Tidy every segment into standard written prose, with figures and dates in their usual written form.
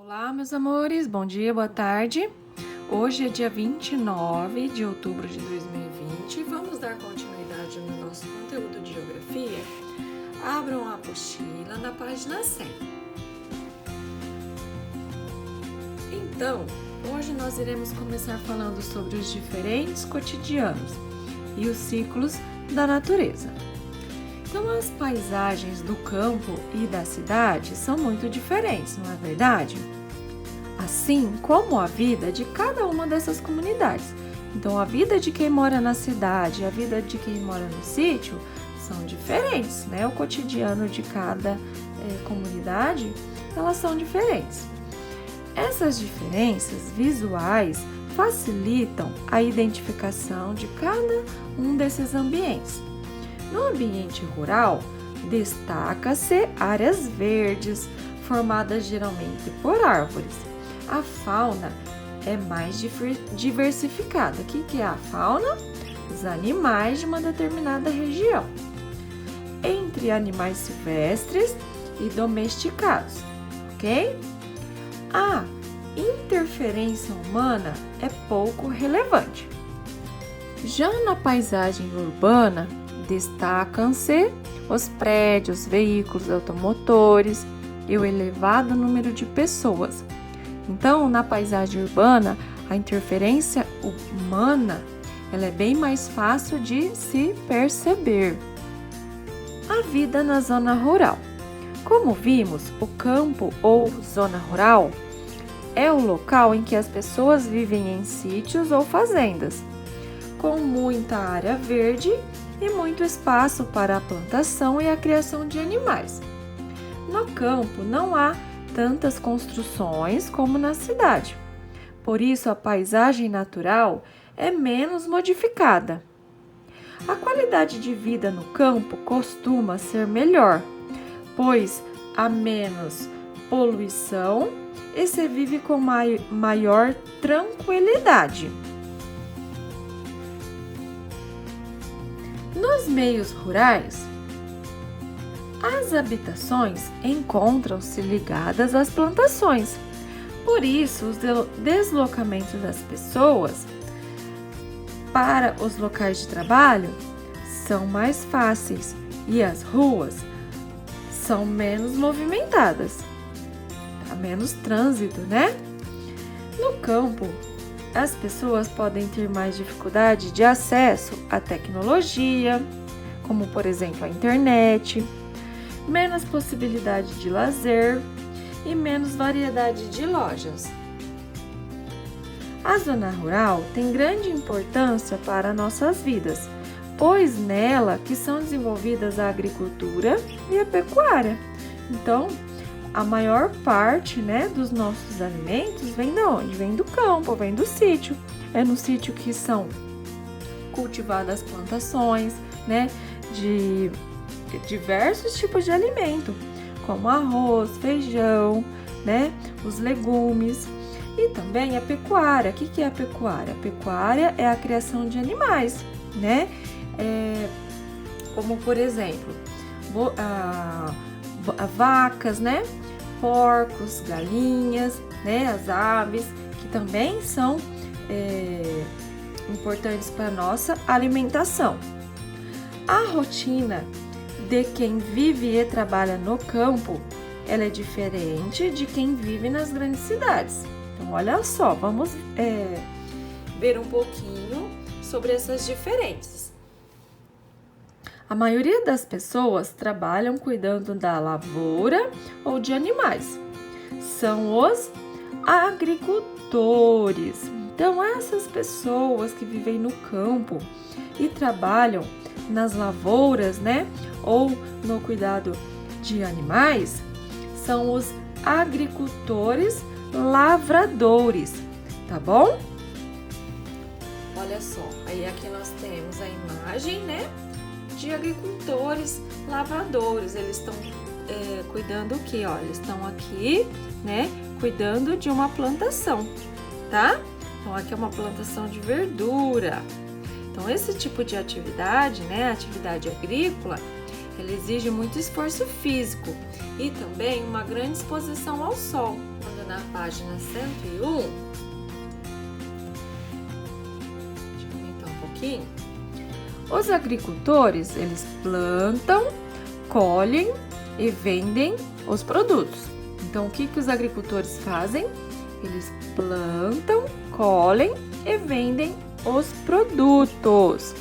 Olá, meus amores, bom dia, boa tarde. Hoje é dia 29 de outubro de 2020 e vamos dar continuidade no nosso conteúdo de geografia. Abram a apostila na página 100. Então, hoje nós iremos começar falando sobre os diferentes cotidianos e os ciclos da natureza. Então, as paisagens do campo e da cidade são muito diferentes, não é verdade? Assim como a vida de cada uma dessas comunidades. Então, a vida de quem mora na cidade e a vida de quem mora no sítio são diferentes, né? O cotidiano de cada comunidade, elas são diferentes. Essas diferenças visuais facilitam a identificação de cada um desses ambientes. No ambiente rural, destaca-se áreas verdes, formadas geralmente por árvores. A fauna é mais diversificada. O que é a fauna? Os animais de uma determinada região. Entre animais silvestres e domesticados, ok? A interferência humana é pouco relevante. Já na paisagem urbana, destacam-se os prédios, veículos automotores e o elevado número de pessoas. Então, na paisagem urbana, a interferência humana ela é bem mais fácil de se perceber. A vida na zona rural. Como vimos, o campo ou zona rural é o local em que as pessoas vivem em sítios ou fazendas, com muita área verde e muito espaço para a plantação e a criação de animais. No campo não há tantas construções como na cidade, por isso a paisagem natural é menos modificada. A qualidade de vida no campo costuma ser melhor, pois há menos poluição e se vive com maior tranquilidade. Nos meios rurais, as habitações encontram-se ligadas às plantações. Por isso, os deslocamentos das pessoas para os locais de trabalho são mais fáceis e as ruas são menos movimentadas. Há menos trânsito, né? No campo, as pessoas podem ter mais dificuldade de acesso à tecnologia, como por exemplo a internet, menos possibilidade de lazer e menos variedade de lojas. A zona rural tem grande importância para nossas vidas, pois nela que são desenvolvidas a agricultura e a pecuária. Então, a maior parte, dos nossos alimentos vem de onde? Vem do campo, vem do sítio. É no sítio que são cultivadas plantações, de diversos tipos de alimento, como arroz, feijão, os legumes e também a pecuária. O que é a pecuária? A pecuária é a criação de animais, como por exemplo, vacas, porcos, galinhas, as aves, que também são importantes para a nossa alimentação. A rotina de quem vive e trabalha no campo, ela é diferente de quem vive nas grandes cidades. Então, olha só, vamos ver um pouquinho sobre essas diferenças. A maioria das pessoas trabalham cuidando da lavoura ou de animais. São os agricultores. Então, essas pessoas que vivem no campo e trabalham nas lavouras, ou no cuidado de animais, são os agricultores lavradores, tá bom? Olha só, aí aqui nós temos a imagem, de agricultores lavradores. Eles estão cuidando o quê? Ó, eles estão aqui, cuidando de uma plantação, tá? Então, aqui é uma plantação de verdura. Então, esse tipo de atividade, a atividade agrícola, ela exige muito esforço físico e também uma grande exposição ao sol. Quando na página 101, deixa eu aumentar um pouquinho. Os agricultores, eles plantam, colhem e vendem os produtos. Então, o que os agricultores fazem? Eles plantam, colhem e vendem os produtos.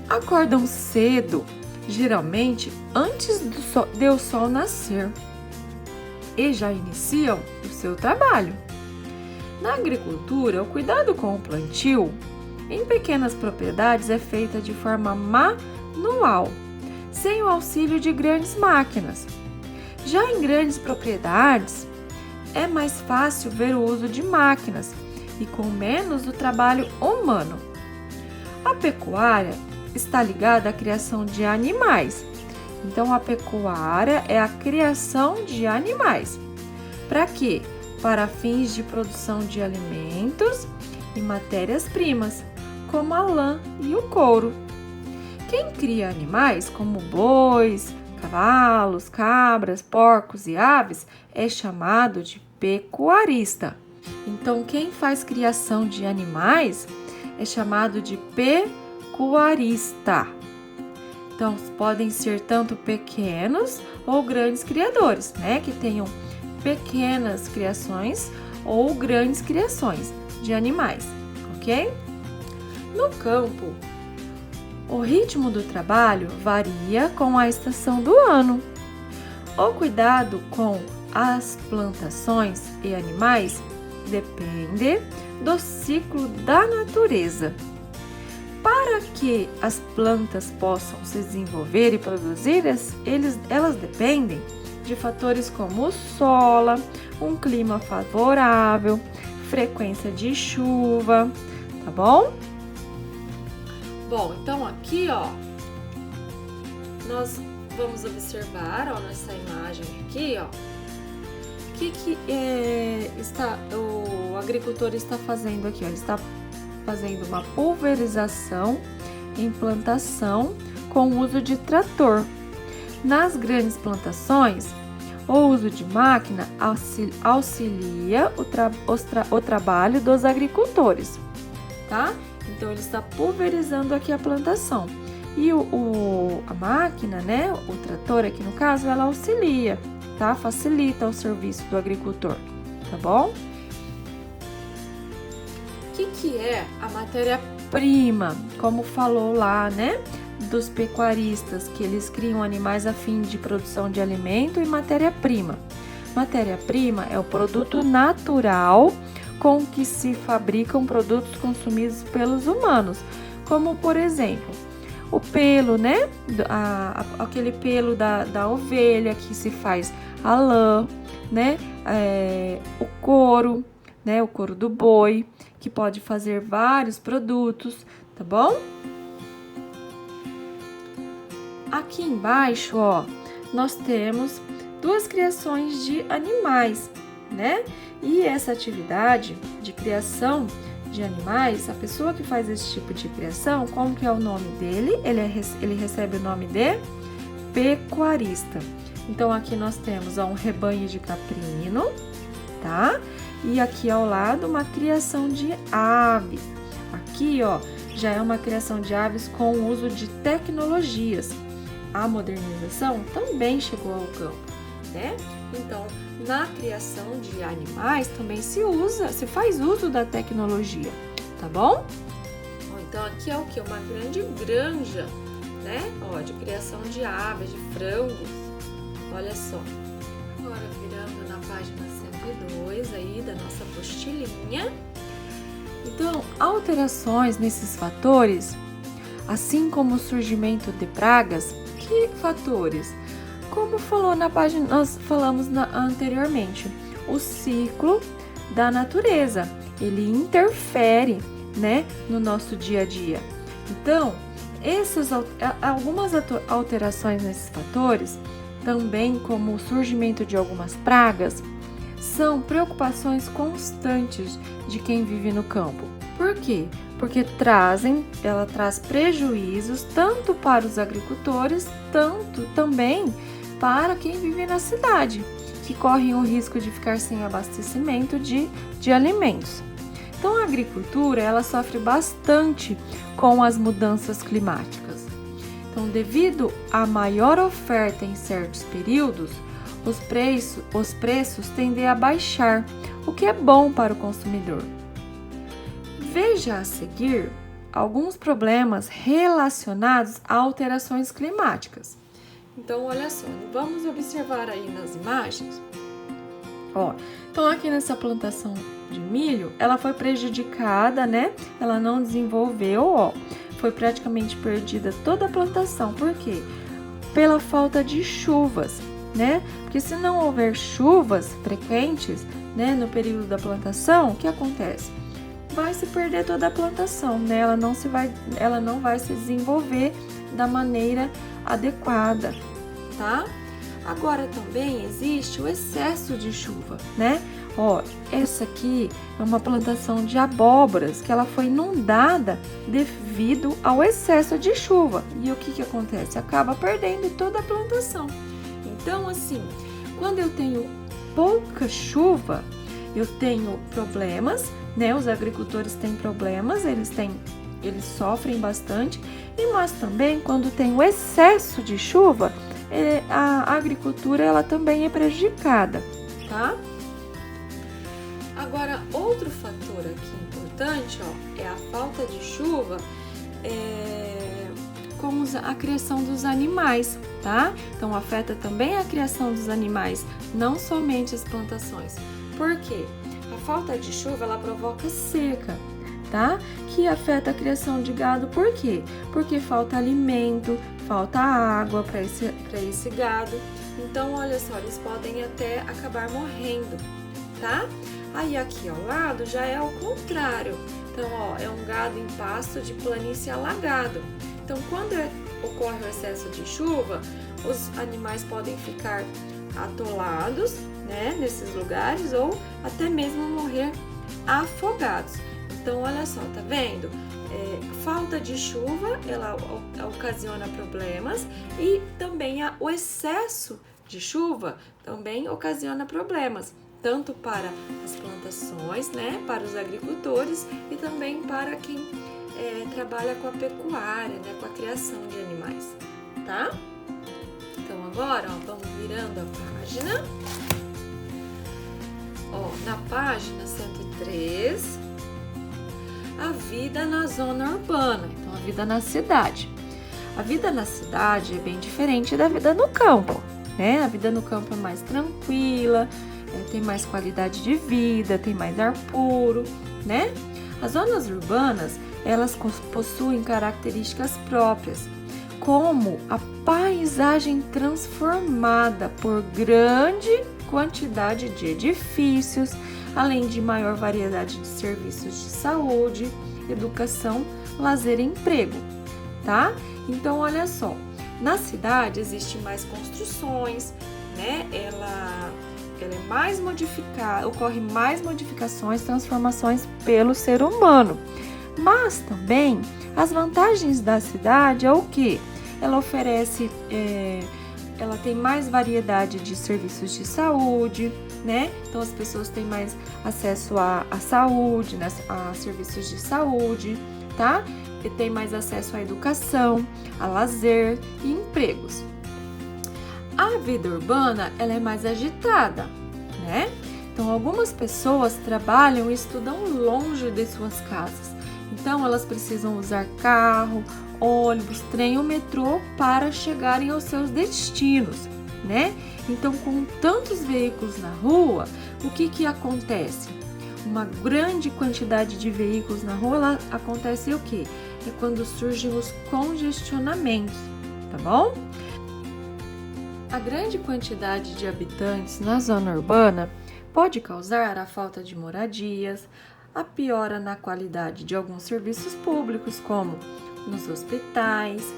Acordam cedo, geralmente antes de o sol nascer, e já iniciam o seu trabalho. Na agricultura, o cuidado com o plantio em pequenas propriedades é feita de forma manual, sem o auxílio de grandes máquinas. Já em grandes propriedades, é mais fácil ver o uso de máquinas e com menos do trabalho humano. A pecuária está ligada à criação de animais. Então, a pecuária é a criação de animais. Para quê? Para fins de produção de alimentos e matérias-primas, como a lã e o couro. Quem cria animais como bois, cavalos, cabras, porcos e aves é chamado de pecuarista. Então, quem faz criação de animais é chamado de pecuarista. Então, podem ser tanto pequenos ou grandes criadores, né? Que tenham pequenas criações ou grandes criações de animais, ok? No campo, o ritmo do trabalho varia com a estação do ano. O cuidado com as plantações e animais depende do ciclo da natureza. Para que as plantas possam se desenvolver e produzir, elas dependem de fatores como o solo, um clima favorável, frequência de chuva, tá bom? Bom, então aqui, ó, nós vamos observar, ó, nessa imagem aqui, ó, o que o agricultor está fazendo aqui, ó, ele está fazendo uma pulverização em plantação com o uso de trator. Nas grandes plantações, o uso de máquina auxilia o trabalho dos agricultores, tá? Então, ele está pulverizando aqui a plantação. E a máquina, né, o trator aqui no caso, ela auxilia, tá? Facilita o serviço do agricultor, tá bom? O que é a matéria-prima? Como falou lá, né, dos pecuaristas, que eles criam animais a fim de produção de alimento e matéria-prima. Matéria-prima é o produto natural com que se fabricam produtos consumidos pelos humanos, como, por exemplo, o pelo, né, aquele pelo da ovelha que se faz a lã, né, o couro, né, o couro do boi, que pode fazer vários produtos, tá bom? Aqui embaixo, ó, nós temos duas criações de animais, né? E essa atividade de criação de animais, a pessoa que faz esse tipo de criação, como que é o nome dele? Ele recebe o nome de pecuarista. Então, aqui nós temos, ó, um rebanho de caprino, tá? E aqui ao lado uma criação de aves. Aqui, ó, já é uma criação de aves com o uso de tecnologias. A modernização também chegou ao campo, né? Então, na criação de animais também se faz uso da tecnologia, tá bom? Então, aqui é o que? Uma grande granja, né? Ó, de criação de aves, de frangos. Olha só. Agora, virando na página 102 aí da nossa apostilinha. Então, alterações nesses fatores, assim como o surgimento de pragas, que fatores? Como falou na página, nós falamos anteriormente, o ciclo da natureza, ele interfere, né, no nosso dia a dia. Então, algumas alterações nesses fatores, também como o surgimento de algumas pragas, são preocupações constantes de quem vive no campo. Por quê? Porque ela traz prejuízos tanto para os agricultores, tanto também para quem vive na cidade, que correm o risco de ficar sem abastecimento de alimentos. Então, a agricultura, ela sofre bastante com as mudanças climáticas. Então, devido à maior oferta em certos períodos, os preços tendem a baixar, o que é bom para o consumidor. Veja a seguir alguns problemas relacionados a alterações climáticas. Então, olha só, vamos observar aí nas imagens. Então aqui nessa plantação de milho, ela foi prejudicada, né? Ela não desenvolveu, foi praticamente perdida toda a plantação. Por quê? Pela falta de chuvas, né? Porque se não houver chuvas frequentes, né, no período da plantação, o que acontece? Vai se perder toda a plantação, né? Ela não vai se desenvolver da maneira adequada, tá? Agora também existe o excesso de chuva, né? Essa aqui é uma plantação de abóboras que ela foi inundada devido ao excesso de chuva. E o que acontece? Acaba perdendo toda a plantação. Então, assim, quando eu tenho pouca chuva, eu tenho problemas, né? Os agricultores têm problemas, eles sofrem bastante, mas também quando tem o excesso de chuva, a agricultura ela também é prejudicada, tá? Agora, outro fator aqui importante, é a falta de chuva com a criação dos animais, tá? Então, afeta também a criação dos animais, não somente as plantações. Por quê? A falta de chuva, ela provoca seca, tá? Que afeta a criação de gado. Por quê? Porque falta alimento, falta água para esse gado. Então, olha só, eles podem até acabar morrendo, tá? Aí aqui ao lado já é o contrário. Então, é um gado em pasto de planície alagado. Então, quando ocorre o excesso de chuva, os animais podem ficar atolados, né, nesses lugares, ou até mesmo morrer afogados. Então, olha só, tá vendo? Falta de chuva, ela ocasiona problemas, e também o excesso de chuva também ocasiona problemas, tanto para as plantações, né, para os agricultores e também para quem trabalha com a pecuária, né, com a criação de animais, tá? Então agora, vamos virando a página. Na página 103, a vida na zona urbana, então a vida na cidade. A vida na cidade é bem diferente da vida no campo, né? A vida no campo é mais tranquila, tem mais qualidade de vida, tem mais ar puro, né? As zonas urbanas, elas possuem características próprias, como a paisagem transformada por grande quantidade de edifícios, além de maior variedade de serviços de saúde, educação, lazer e emprego, tá? Então, olha só, na cidade existe mais construções, né? Ela é mais modificada, ocorre mais modificações, transformações pelo ser humano. Mas também as vantagens da cidade é o quê? Ela oferece, ela tem mais variedade de serviços de saúde, né? Então as pessoas têm mais acesso à saúde, né? A serviços de saúde, tá? E tem mais acesso à educação, a lazer e empregos. A vida urbana, ela é mais agitada, né? Então algumas pessoas trabalham e estudam longe de suas casas. Então elas precisam usar carro, ônibus, trem ou metrô para chegarem aos seus destinos, né? Então, com tantos veículos na rua, o que acontece? Uma grande quantidade de veículos na rua, acontece o quê? É quando surgem os congestionamentos, tá bom? A grande quantidade de habitantes na zona urbana pode causar a falta de moradias, a piora na qualidade de alguns serviços públicos, como nos hospitais,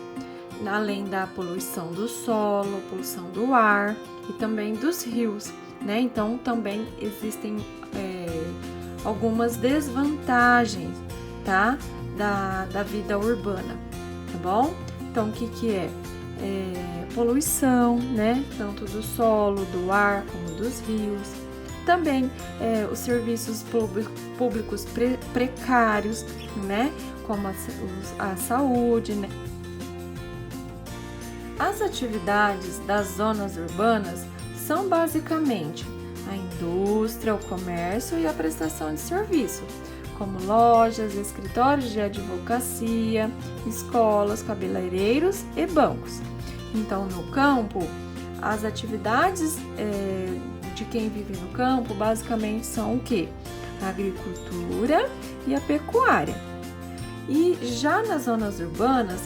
além da poluição do solo, poluição do ar e também dos rios, né? Então, também existem algumas desvantagens tá? Da vida urbana, tá bom? Então, o que é? Poluição, né? Tanto do solo, do ar, como dos rios. Também os serviços públicos precários, né? Como a saúde, né? As atividades das zonas urbanas são basicamente a indústria, o comércio e a prestação de serviço, como lojas, escritórios de advocacia, escolas, cabeleireiros e bancos. Então, no campo, as atividades de quem vive no campo basicamente são o quê? A agricultura e a pecuária. E já nas zonas urbanas,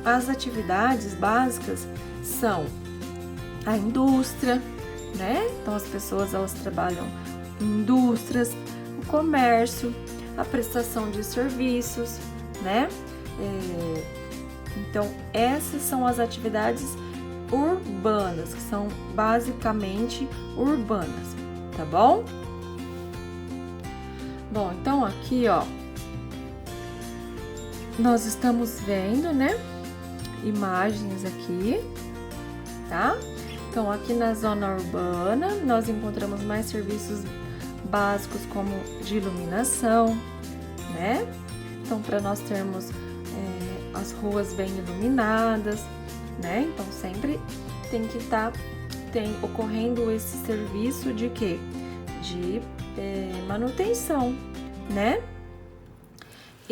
as atividades básicas são a indústria, né? Então as pessoas elas trabalham em indústrias, o comércio, a prestação de serviços, né? Então essas são as atividades urbanas, que são basicamente urbanas, tá bom? Bom, então aqui, ó, nós estamos vendo, né? Imagens aqui, tá? Então, aqui na zona urbana, nós encontramos mais serviços básicos como de iluminação, né? Então, para nós termos as ruas bem iluminadas, né? Então, sempre tem que estar ocorrendo esse serviço de quê? De manutenção, né?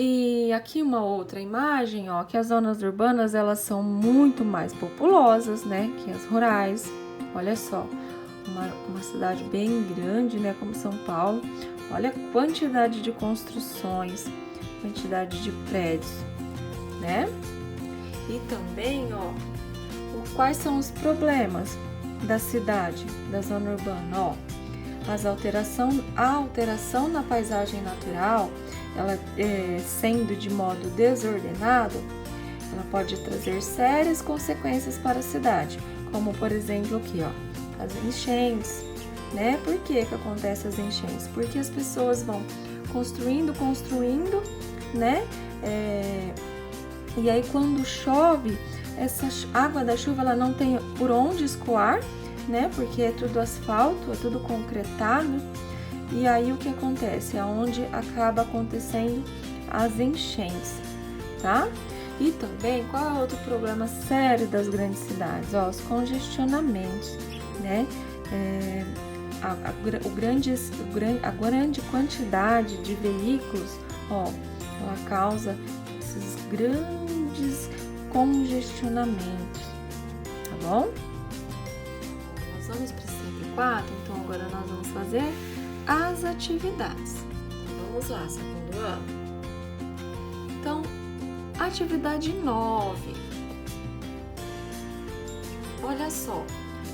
E aqui uma outra imagem, ó, que as zonas urbanas elas são muito mais populosas, né, que as rurais. Olha só, uma cidade bem grande, né, como São Paulo. Olha a quantidade de construções, quantidade de prédios, né? E também, ó, quais são os problemas da cidade, da zona urbana, ó. A alteração na paisagem natural, ela sendo de modo desordenado, ela pode trazer sérias consequências para a cidade, como por exemplo aqui, ó, as enchentes, né? Por que acontece as enchentes? Porque as pessoas vão construindo, né? E aí quando chove, essa água da chuva ela não tem por onde escoar, né? Porque é tudo asfalto, é tudo concretado. E aí o que acontece? É onde acaba acontecendo as enchentes, tá? E também, qual é outro problema sério das grandes cidades? Ó, os congestionamentos, né? A grande quantidade de veículos, ó, ela causa esses grandes congestionamentos, tá bom? Nós vamos para o step 4, então agora nós vamos fazer as atividades. Vamos lá, segundo ano. Então, atividade 9. Olha só,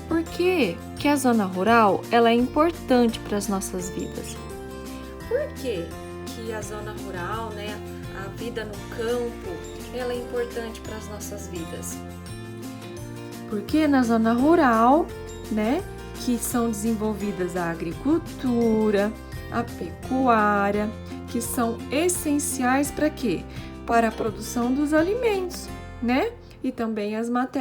por que a zona rural ela é importante para as nossas vidas? Por que a zona rural, né, a vida no campo, ela é importante para as nossas vidas? Porque na zona rural, né, que são desenvolvidas a agricultura, a pecuária, que são essenciais para quê? Para a produção dos alimentos, né? E também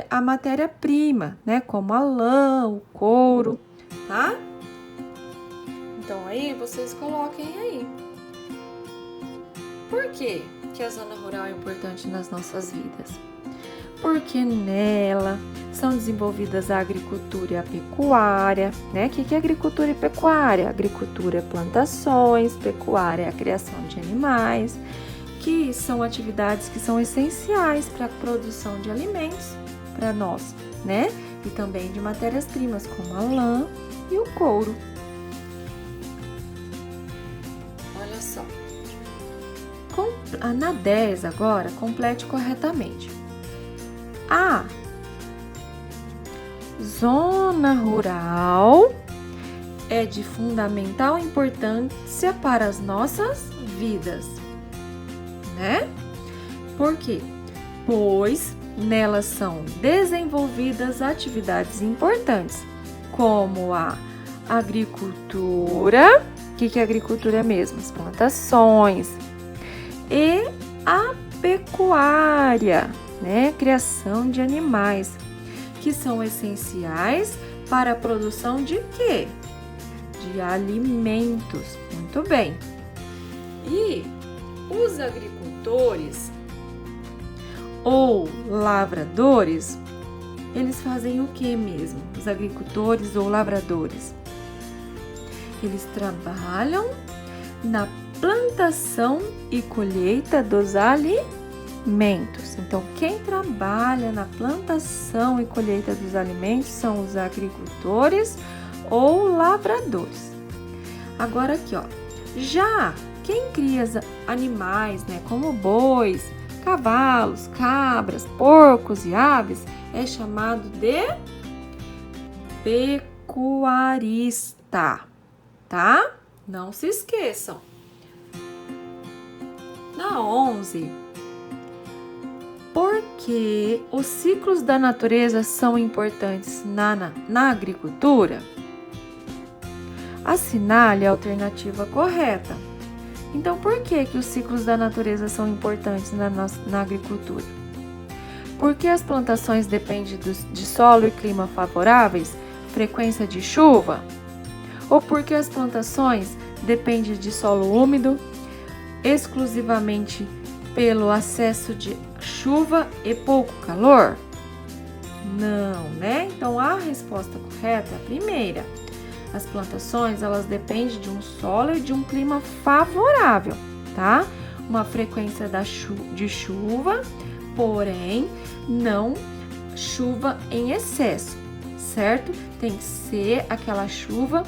a matéria-prima, né? Como a lã, o couro, tá? Então aí vocês coloquem aí. Por que a zona rural é importante nas nossas vidas? Porque nela são desenvolvidas a agricultura e a pecuária, né? O que é agricultura e pecuária? Agricultura é plantações, pecuária é a criação de animais, que são atividades que são essenciais para a produção de alimentos para nós, né? E também de matérias-primas como a lã e o couro. Olha só. Na 10 agora, complete corretamente. A zona rural é de fundamental importância para as nossas vidas, né? Por quê? Pois nelas são desenvolvidas atividades importantes, como a agricultura. O que é agricultura mesmo? As plantações, e a pecuária, né? Criação de animais, que são essenciais para a produção de quê? De alimentos. Muito bem. E os agricultores ou lavradores, eles fazem o que mesmo? Os agricultores ou lavradores? Eles trabalham na plantação e colheita dos alimentos. Então, quem trabalha na plantação e colheita dos alimentos são os agricultores ou lavradores. Agora aqui, ó, já quem cria animais, né, como bois, cavalos, cabras, porcos e aves, é chamado de pecuarista, tá? Não se esqueçam. Na 11, por que os ciclos da natureza são importantes na agricultura? Assinale a alternativa correta. Então, por que os ciclos da natureza são importantes na agricultura? Porque as plantações dependem de solo e clima favoráveis, frequência de chuva? Ou porque as plantações dependem de solo úmido, exclusivamente pelo acesso de chuva e pouco calor? Não, né? Então, a resposta correta é a primeira. As plantações, elas dependem de um solo e de um clima favorável, tá? Uma frequência de chuva, porém, não chuva em excesso, certo? Tem que ser aquela chuva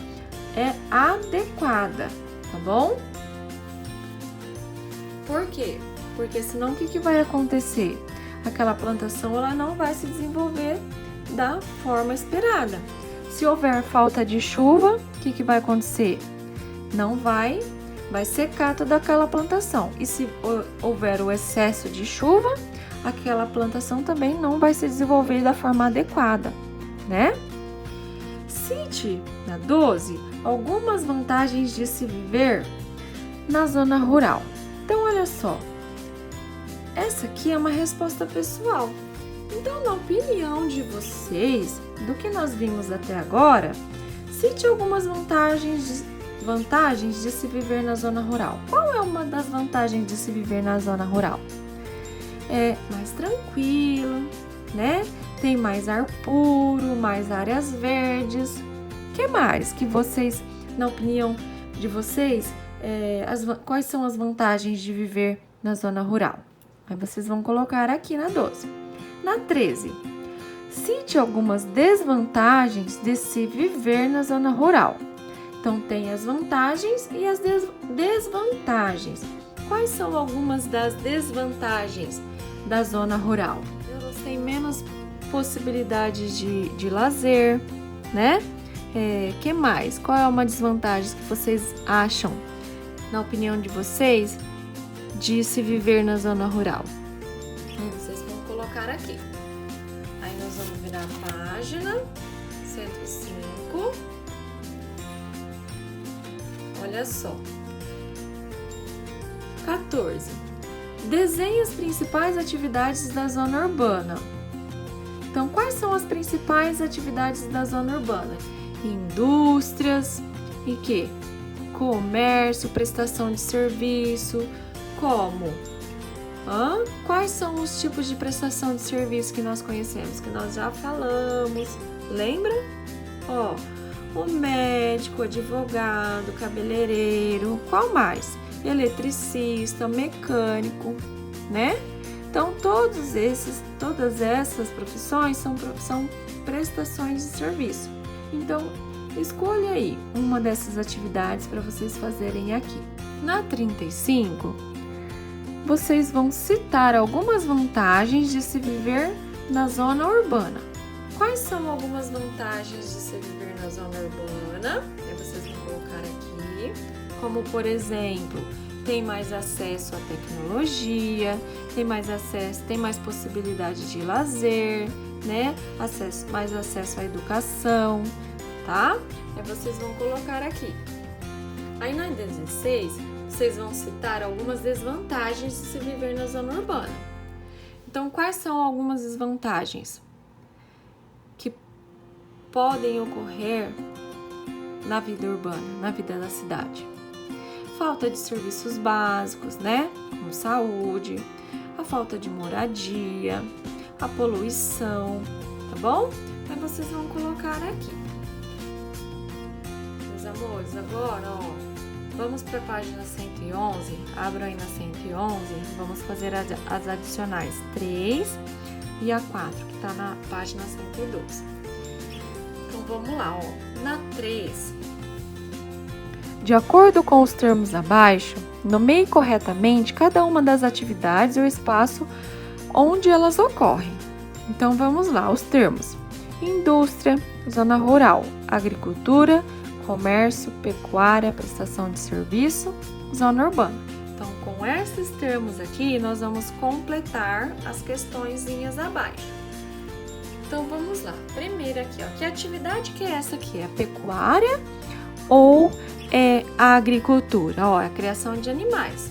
adequada, tá bom? Por quê? Porque senão o que vai acontecer? Aquela plantação, ela não vai se desenvolver da forma esperada. Se houver falta de chuva, o que vai acontecer? Não vai secar toda aquela plantação. E se houver o excesso de chuva, aquela plantação também não vai se desenvolver da forma adequada, né? Cite, na 12, algumas vantagens de se viver na zona rural. Então, olha só, essa aqui é uma resposta pessoal. Então, na opinião de vocês, do que nós vimos até agora, cite algumas vantagens de se viver na zona rural. Qual é uma das vantagens de se viver na zona rural? É mais tranquilo, né? Tem mais ar puro, mais áreas verdes. O que mais que vocês, na opinião de vocês, quais são as vantagens de viver na zona rural? Aí vocês vão colocar aqui na 12. Na 13, cite algumas desvantagens de se viver na zona rural. Então, tem as vantagens e as desvantagens. Quais são algumas das desvantagens da zona rural? Elas têm menos possibilidades de lazer, né? Que mais? Qual é uma desvantagem que vocês acham, na opinião de vocês, de se viver na zona rural? Vocês vão colocar aqui. Aí nós vamos virar a página 105. Olha só. 14. Desenhe as principais atividades da zona urbana. Então, quais são as principais atividades da zona urbana? Indústrias e quê? Comércio, prestação de serviço, como? Quais são os tipos de prestação de serviço que nós conhecemos, que nós já falamos? Lembra? O médico, advogado, cabeleireiro, qual mais? Eletricista, mecânico, né? Então, todas essas profissões são prestações de serviço. Então, escolha aí uma dessas atividades para vocês fazerem aqui. Na 35, vocês vão citar algumas vantagens de se viver na zona urbana. Quais são algumas vantagens de se viver na zona urbana? Vocês vão colocar aqui, como por exemplo, tem mais acesso à tecnologia, tem mais possibilidade de lazer, né? Mais acesso à educação, tá? Aí vocês vão colocar aqui. Aí na 16, vocês vão citar algumas desvantagens de se viver na zona urbana. Então, quais são algumas desvantagens que podem ocorrer na vida urbana, na vida da cidade? Falta de serviços básicos, né? Como saúde, a falta de moradia, a poluição, tá bom? Aí vocês vão colocar aqui. Meus amores, agora, ó, vamos para a página 111, abram aí na 111, vamos fazer as adicionais 3 e a 4, que está na página 112. Então, vamos lá, ó, na 3. De acordo com os termos abaixo, nomeie corretamente cada uma das atividades e o espaço onde elas ocorrem. Então, vamos lá, os termos: indústria, zona rural, agricultura, comércio, pecuária, prestação de serviço, zona urbana. Então, com esses termos aqui, nós vamos completar as questõezinhas abaixo. Então, vamos lá. Primeiro aqui, ó, que atividade que é essa aqui? É a pecuária ou é a agricultura? Ó, é a criação de animais.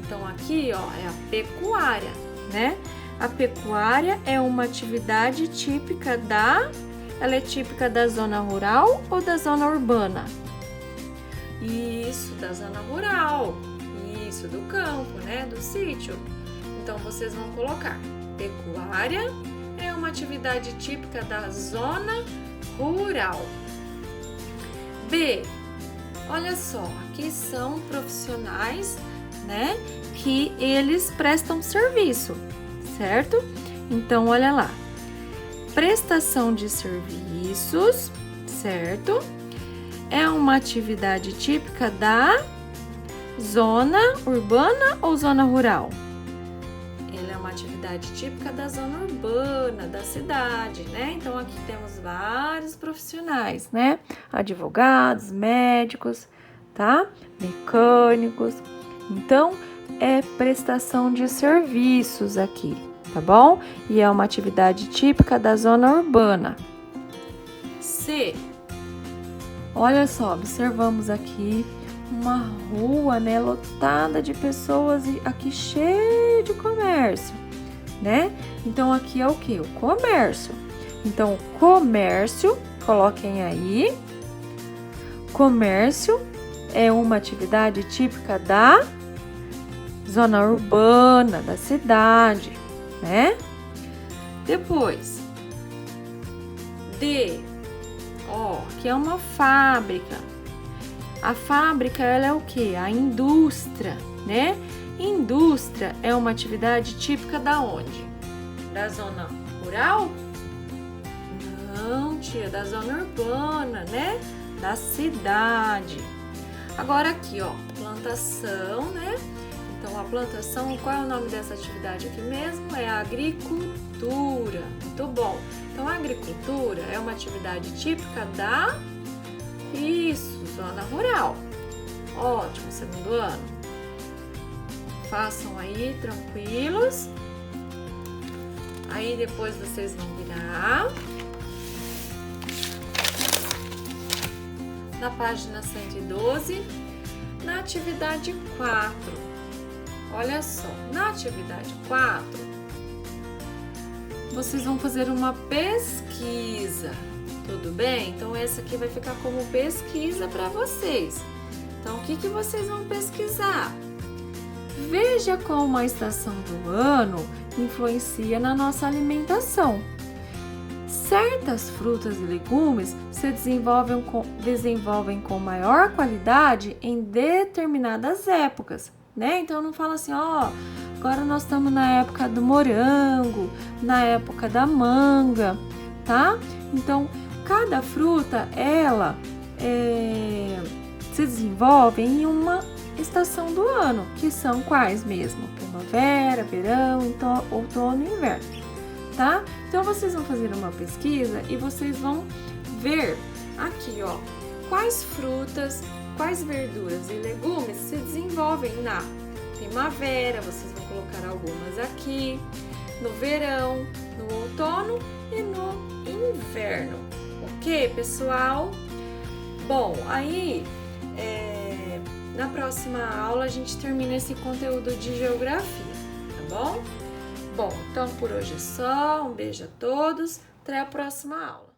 Então, aqui, ó, é a pecuária, né? A pecuária é uma atividade típica Ela é típica da zona rural ou da zona urbana? Isso, da zona rural. Isso, do campo, né? Do sítio. Então, vocês vão colocar: pecuária é uma atividade típica da zona rural. B. Olha só, aqui são profissionais, né? Que eles prestam serviço, certo? Então, olha lá. Prestação de serviços, certo? É uma atividade típica da zona urbana ou zona rural? Ela é uma atividade típica da zona urbana, da cidade, né? Então, aqui temos vários profissionais, né? Advogados, médicos, tá? Mecânicos. Então, é prestação de serviços aqui, tá bom? E é uma atividade típica da zona urbana. C. Olha só, observamos aqui uma rua, né, lotada de pessoas e aqui cheio de comércio, né? Então, aqui é o que? O comércio. Então, comércio, coloquem aí. Comércio é uma atividade típica da zona urbana, da cidade, né? Depois, D, ó, que é uma fábrica. A fábrica, ela é o quê? A indústria, né? Indústria é uma atividade típica da onde? Da zona rural? Não, tia, da zona urbana, né? Da cidade. Agora aqui, ó, plantação, né? Então, a plantação, qual é o nome dessa atividade aqui mesmo? É a agricultura. Muito bom. Então, a agricultura é uma atividade típica da... Isso, zona rural. Ótimo, segundo ano. Façam aí, tranquilos. Aí, depois vocês vão virar. Na página 112, na atividade 4. Olha só, na atividade 4, vocês vão fazer uma pesquisa, tudo bem? Então, essa aqui vai ficar como pesquisa para vocês. Então, o que vocês vão pesquisar? Veja como a estação do ano influencia na nossa alimentação. Certas frutas e legumes se desenvolvem com maior qualidade em determinadas épocas, né? Então, não fala assim, ó, agora nós estamos na época do morango, na época da manga, tá? Então, cada fruta, ela se desenvolve em uma estação do ano, que são quais mesmo? Primavera, verão, outono e inverno, tá? Então, vocês vão fazer uma pesquisa e vocês vão ver aqui, ó, quais frutas, quais verduras e legumes se desenvolvem na primavera, vocês vão colocar algumas aqui, no verão, no outono e no inverno. Ok, pessoal? Bom, aí na próxima aula a gente termina esse conteúdo de geografia, tá bom? Bom, então por hoje é só. Um beijo a todos. Até a próxima aula.